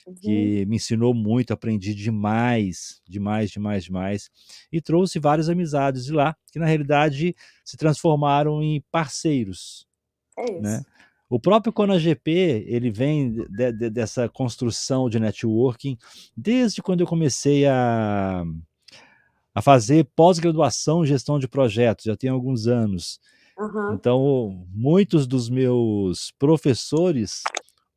Uhum. que me ensinou muito, aprendi demais, demais, demais, demais, e trouxe várias amizades de lá, que na realidade se transformaram em parceiros, É né. isso. O próprio CONAGP, ele vem dessa construção de networking, desde quando eu comecei a fazer pós-graduação em gestão de projetos, já tem alguns anos. Uhum. Então, muitos dos meus professores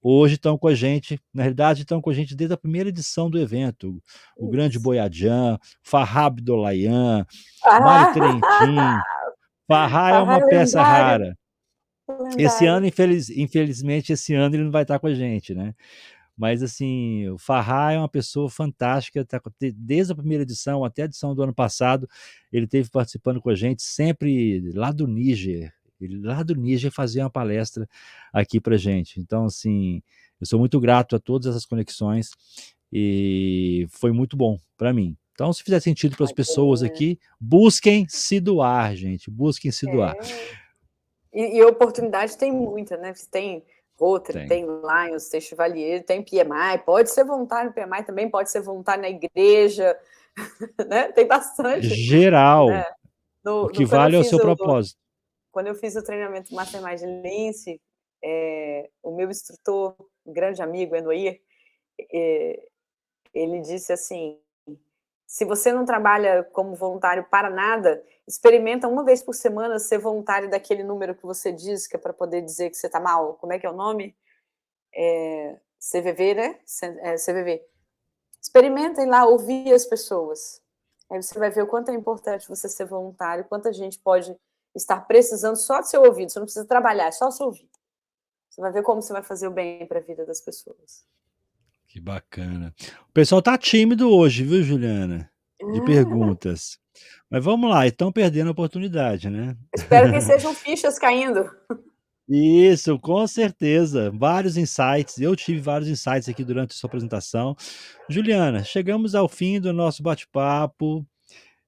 hoje estão com a gente, na realidade estão com a gente desde a primeira edição do evento, o grande Isso. Boiadjan, Farrah Abdollahian, Mário Ah! Trentin. Farrah é Farrah uma é peça lendário, rara. Esse lendário. ano, infelizmente, esse ano ele não vai estar com a gente, né. Mas, assim, o Farrah é uma pessoa fantástica, tá desde a primeira edição até a edição do ano passado, ele esteve participando com a gente, sempre lá do Níger. Ele lá do Níger fazia uma palestra aqui pra gente. Então, assim, eu sou muito grato a todas essas conexões e foi muito bom para mim. Então, se fizer sentido para as Ai, pessoas aqui, busquem se doar, gente, busquem se doar. E oportunidade tem muita, né? Tem Rotary, Tem. tem Lions, tem Chevalier, tem PMI, pode ser voluntário no PMI também, pode ser voluntário na igreja, né? Tem bastante, Geral, né? o que Quando eu vale é o fiz seu propósito. o treinamento Mastermind Lince, o meu instrutor, um grande amigo, Enoir, ele disse assim: se você não trabalha como voluntário para nada, experimenta uma vez por semana ser voluntário daquele número que você diz, que é para poder dizer que você está mal. Como é que é o nome? CVV, né? CVV. Experimenta ir lá ouvir as pessoas. Aí você vai ver o quanto é importante você ser voluntário, quanta gente pode estar precisando só do seu ouvido. Você não precisa trabalhar, é só o seu ouvido. Você vai ver como você vai fazer o bem para a vida das pessoas. Que bacana. O pessoal tá tímido hoje, viu, Juliana, de perguntas. Mas vamos lá, estão perdendo a oportunidade, né. Espero que sejam fichas caindo. Isso, com certeza, vários insights, eu tive vários insights aqui durante a sua apresentação. Juliana, chegamos ao fim do nosso bate-papo,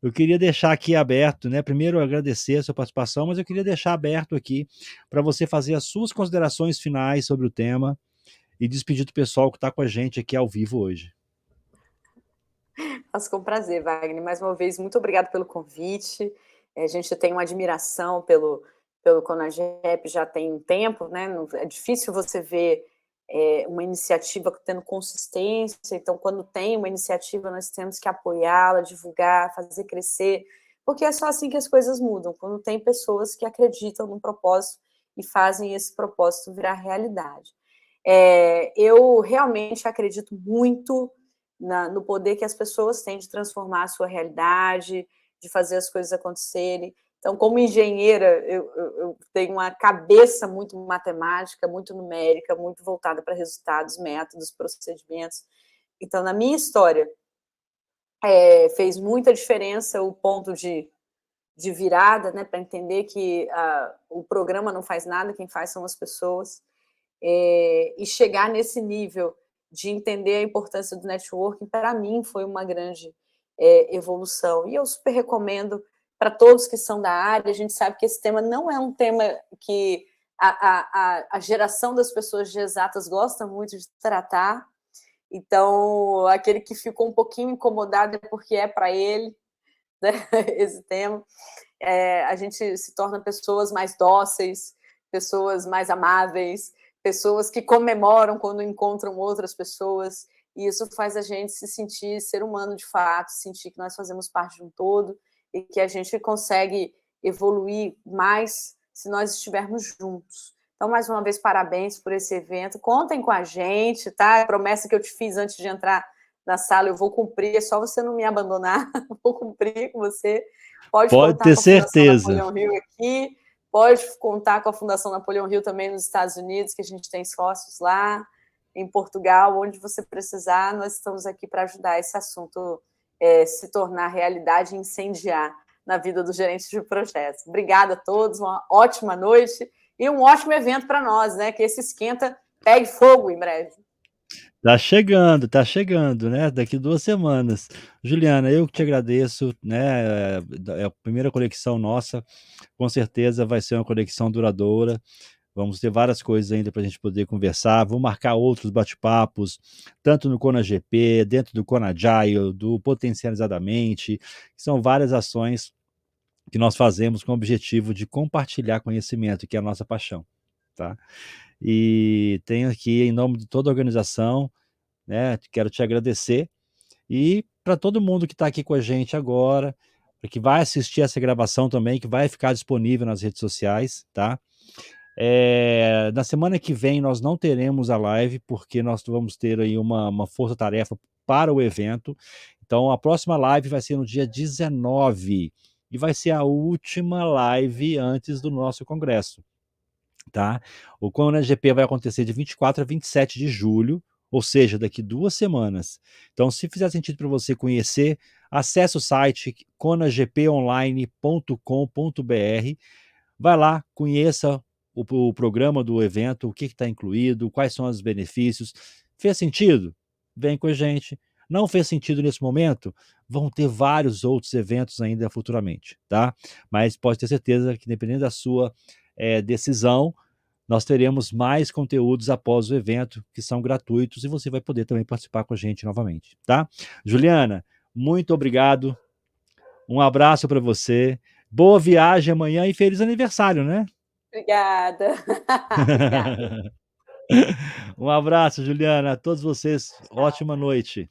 eu queria deixar aqui aberto, né, primeiro agradecer a sua participação, mas eu queria deixar aberto aqui para você fazer as suas considerações finais sobre o tema e despedir do pessoal que está com a gente aqui ao vivo hoje. Faço com prazer, Wagner. Mais uma vez, muito obrigado pelo convite. A gente tem uma admiração pelo CONAGEP já tem um tempo, né? É difícil você ver uma iniciativa tendo consistência. Então, quando tem uma iniciativa, nós temos que apoiá-la, divulgar, fazer crescer, porque é só assim que as coisas mudam. Quando tem pessoas que acreditam no propósito e fazem esse propósito virar realidade. Eu realmente acredito muito no poder que as pessoas têm de transformar a sua realidade, de fazer as coisas acontecerem. Então, como engenheira, eu tenho uma cabeça muito matemática, muito numérica, muito voltada para resultados, métodos, procedimentos. Então, na minha história, fez muita diferença o ponto de virada, né, para entender que o programa não faz nada, quem faz são as pessoas. E chegar nesse nível de entender a importância do networking, para mim, foi uma grande evolução. E eu super recomendo para todos que são da área. A gente sabe que esse tema não é um tema que a geração das pessoas de exatas gosta muito de tratar. Então, aquele que ficou um pouquinho incomodado é porque é para ele, né, esse tema. A gente se torna pessoas mais dóceis, pessoas mais amáveis, pessoas que comemoram quando encontram outras pessoas, e isso faz a gente se sentir ser humano de fato, sentir que nós fazemos parte de um todo e que a gente consegue evoluir mais se nós estivermos juntos. Então, mais uma vez, parabéns por esse evento. Contem com a gente, tá? A promessa que eu te fiz antes de entrar na sala, eu vou cumprir, é só você não me abandonar, vou cumprir com você. Pode Pode contar ter com a Fundação certeza. Napoleão Hill aqui, pode contar com a Fundação Napoleão Hill também nos Estados Unidos, que a gente tem sócios lá, em Portugal, onde você precisar, nós estamos aqui para ajudar esse assunto se tornar realidade e incendiar na vida dos gerentes de projetos. Obrigada a todos, uma ótima noite e um ótimo evento para nós, né? Que esse esquenta pegue fogo em breve. Tá chegando, né, daqui 2 semanas. Juliana, eu que te agradeço, né, é a primeira conexão nossa, com certeza vai ser uma conexão duradoura, vamos ter várias coisas ainda para a gente poder conversar, vou marcar outros bate-papos, tanto no CONAGP, dentro do CONAGILE, do Potencializadamente, que são várias ações que nós fazemos com o objetivo de compartilhar conhecimento, que é a nossa paixão, tá. E tenho aqui, em nome de toda a organização, né, quero te agradecer e para todo mundo que está aqui com a gente agora, que vai assistir essa gravação também, que vai ficar disponível nas redes sociais, tá? Na semana que vem nós não teremos a live, porque nós vamos ter aí uma força-tarefa para o evento. Então a próxima live vai ser no dia 19 e vai ser a última live antes do nosso congresso, tá? O CONAGP vai acontecer de 24 a 27 de julho, ou seja, daqui 2 semanas. Então, se fizer sentido para você conhecer, acesse o site conagponline.com.br, vai lá, conheça o programa do evento, o que está incluído, quais são os benefícios. Fez sentido? Vem com a gente. não fez sentido nesse momento, vão ter vários outros eventos ainda futuramente, tá? Mas pode ter certeza que, dependendo da sua decisão, nós teremos mais conteúdos após o evento, que são gratuitos, e você vai poder também participar com a gente novamente, tá? Juliana, muito obrigado. Um abraço para você. Boa viagem amanhã e feliz aniversário, né? Obrigada. Obrigada. Um abraço, Juliana. A todos vocês, Tchau. ótima noite.